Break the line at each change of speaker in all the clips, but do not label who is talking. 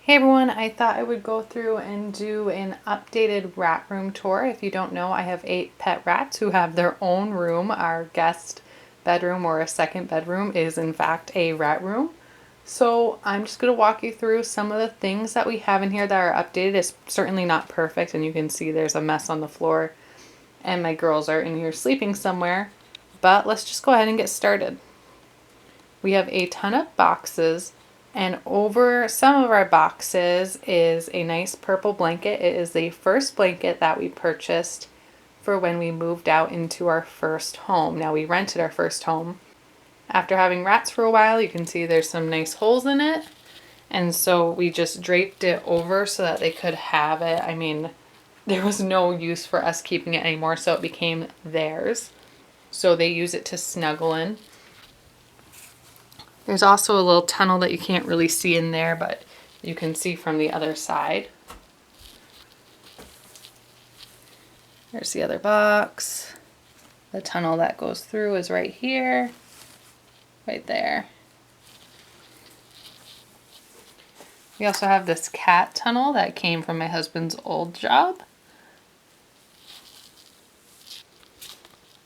Hey everyone, I thought I would go through and do an updated rat room tour. If you don't know, I have 8 pet rats who have their own room. Our guest bedroom or a second bedroom is in fact a rat room. So I'm just going to walk you through some of the things that we have in here that are updated. It's certainly not perfect, and you can see there's a mess on the floor and my girls are in here sleeping somewhere. But let's just go ahead and get started. We have a ton of boxes, and over some of our boxes is a nice purple blanket. It is the first blanket that we purchased for when we moved out into our first home. Now, we rented our first home. After having rats for a while, you can see there's some nice holes in it. And so we just draped it over so that they could have it. I mean, there was no use for us keeping it anymore, so it became theirs. So they use it to snuggle in. There's also a little tunnel that you can't really see in there, but you can see from the other side. There's the other box. The tunnel that goes through is right here, right there. We also have this cat tunnel that came from my husband's old job.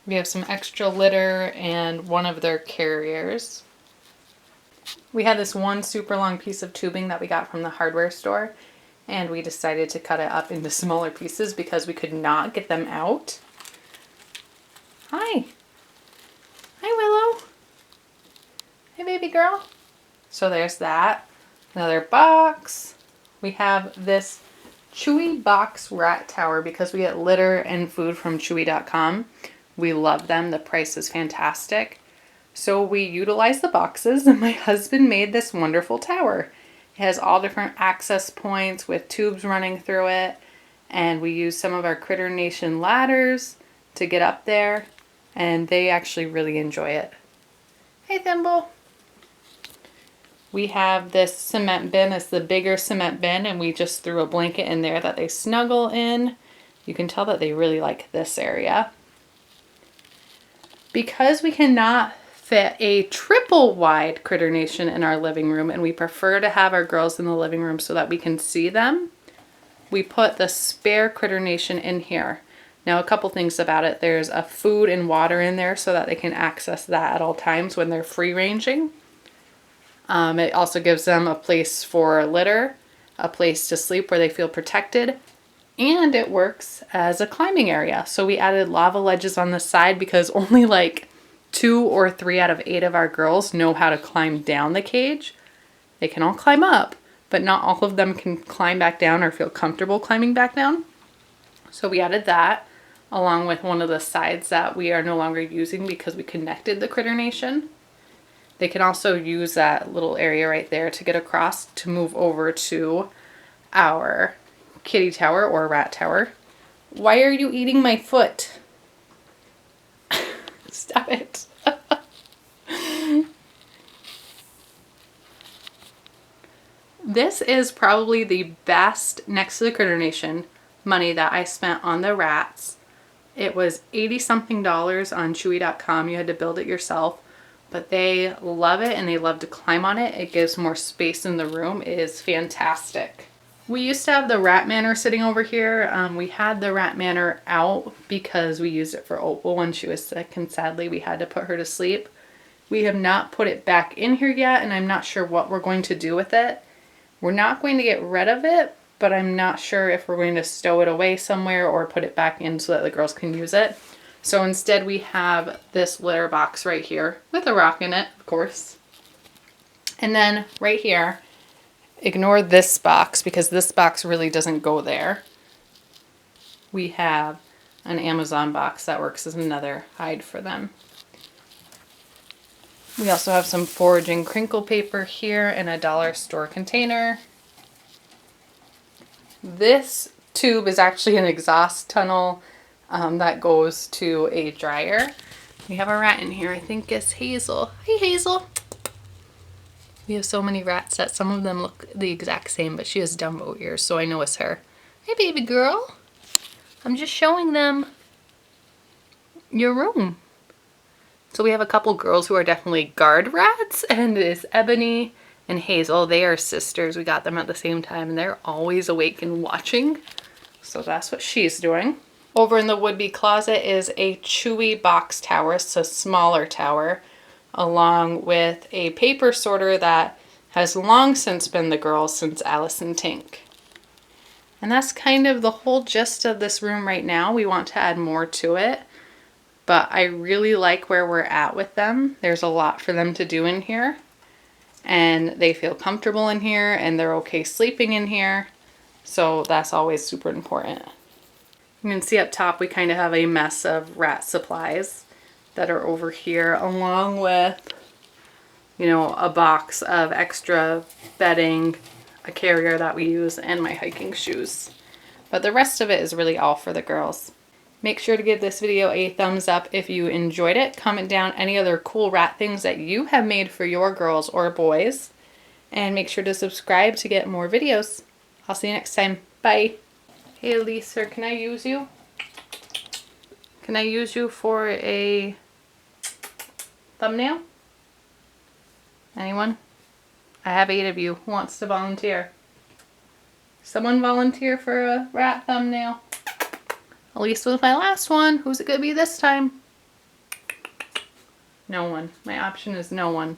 We have some extra litter and one of their carriers. We had this one super long piece of tubing that we got from the hardware store, and we decided to cut it up into smaller pieces because we could not get them out. Hi. Hi, Willow. Hey, baby girl. So there's that. Another box. We have this Chewy box rat tower because we get litter and food from Chewy.com. We love them. The price is fantastic. So we utilized the boxes, and my husband made this wonderful tower. It has all different access points with tubes running through it, and we used some of our Critter Nation ladders to get up there, and they actually really enjoy it. Hey, Thimble. We have this cement bin. It's the bigger cement bin, and we just threw a blanket in there that they snuggle in. You can tell that they really like this area. Because we cannot fit a triple wide Critter Nation in our living room, and we prefer to have our girls in the living room so that we can see them, we put the spare Critter Nation in here. Now, a couple things about it. There's a food and water in there so that they can access that at all times when they're free ranging. It also gives them a place for litter, a place to sleep where they feel protected, and it works as a climbing area. So we added lava ledges on the side because only like 2 or 3 out of 8 of our girls know how to climb down the cage. They can all climb up, but not all of them can climb back down or feel comfortable climbing back down. So we added that along with one of the sides that we are no longer using because we connected the Critter Nation. They can also use that little area right there to get across to move over to our kitty tower or rat tower. Why are you eating my foot? Stop it. This is probably the best, next to the Critter Nation, money that I spent on the rats. It was $80-something on Chewy.com. You had to build it yourself, but they love it and they love to climb on it. It gives more space in the room. It is fantastic. We used to have the Rat Manor sitting over here. We had the Rat Manor out because we used it for Opal when she was sick, and sadly we had to put her to sleep. We have not put it back in here yet, and I'm not sure what we're going to do with it. We're not going to get rid of it, but I'm not sure if we're going to stow it away somewhere or put it back in so that the girls can use it. So instead we have this litter box right here with a rock in it, of course. And then right here, ignore this box because this box really doesn't go there. We have an Amazon box that works as another hide for them. We also have some foraging crinkle paper here and a dollar store container. This tube is actually an exhaust tunnel that goes to a dryer. We have a rat in here. I think it's Hazel. Hey, Hazel. We have so many rats that some of them look the exact same, but she has Dumbo ears, so I know it's her. Hey, baby girl. I'm just showing them your room. So we have a couple girls who are definitely guard rats, and it's Ebony and Hazel. They are sisters. We got them at the same time and they're always awake and watching. So that's what she's doing. Over in the would-be closet is a Chewy box tower. It's a smaller tower, along with a paper sorter that has long since been the girls since Alice and Tink. And that's kind of the whole gist of this room right now. We want to add more to it, but I really like where we're at with them. There's a lot for them to do in here, and they feel comfortable in here, and they're okay sleeping in here. So that's always super important. You can see up top we kind of have a mess of rat supplies that are over here, along with, you know, a box of extra bedding, a carrier that we use, and my hiking shoes. But the rest of it is really all for the girls. Make sure to give this video a thumbs up if you enjoyed it. Comment down any other cool rat things that you have made for your girls or boys. And make sure to subscribe to get more videos. I'll see you next time. Bye. Hey Lisa, can I use you? Can I use you for a thumbnail? Anyone? I have 8 of you. Who wants to volunteer? Someone volunteer for a rat thumbnail. At least with my last one. Who's it gonna be this time? No one. My option is no one.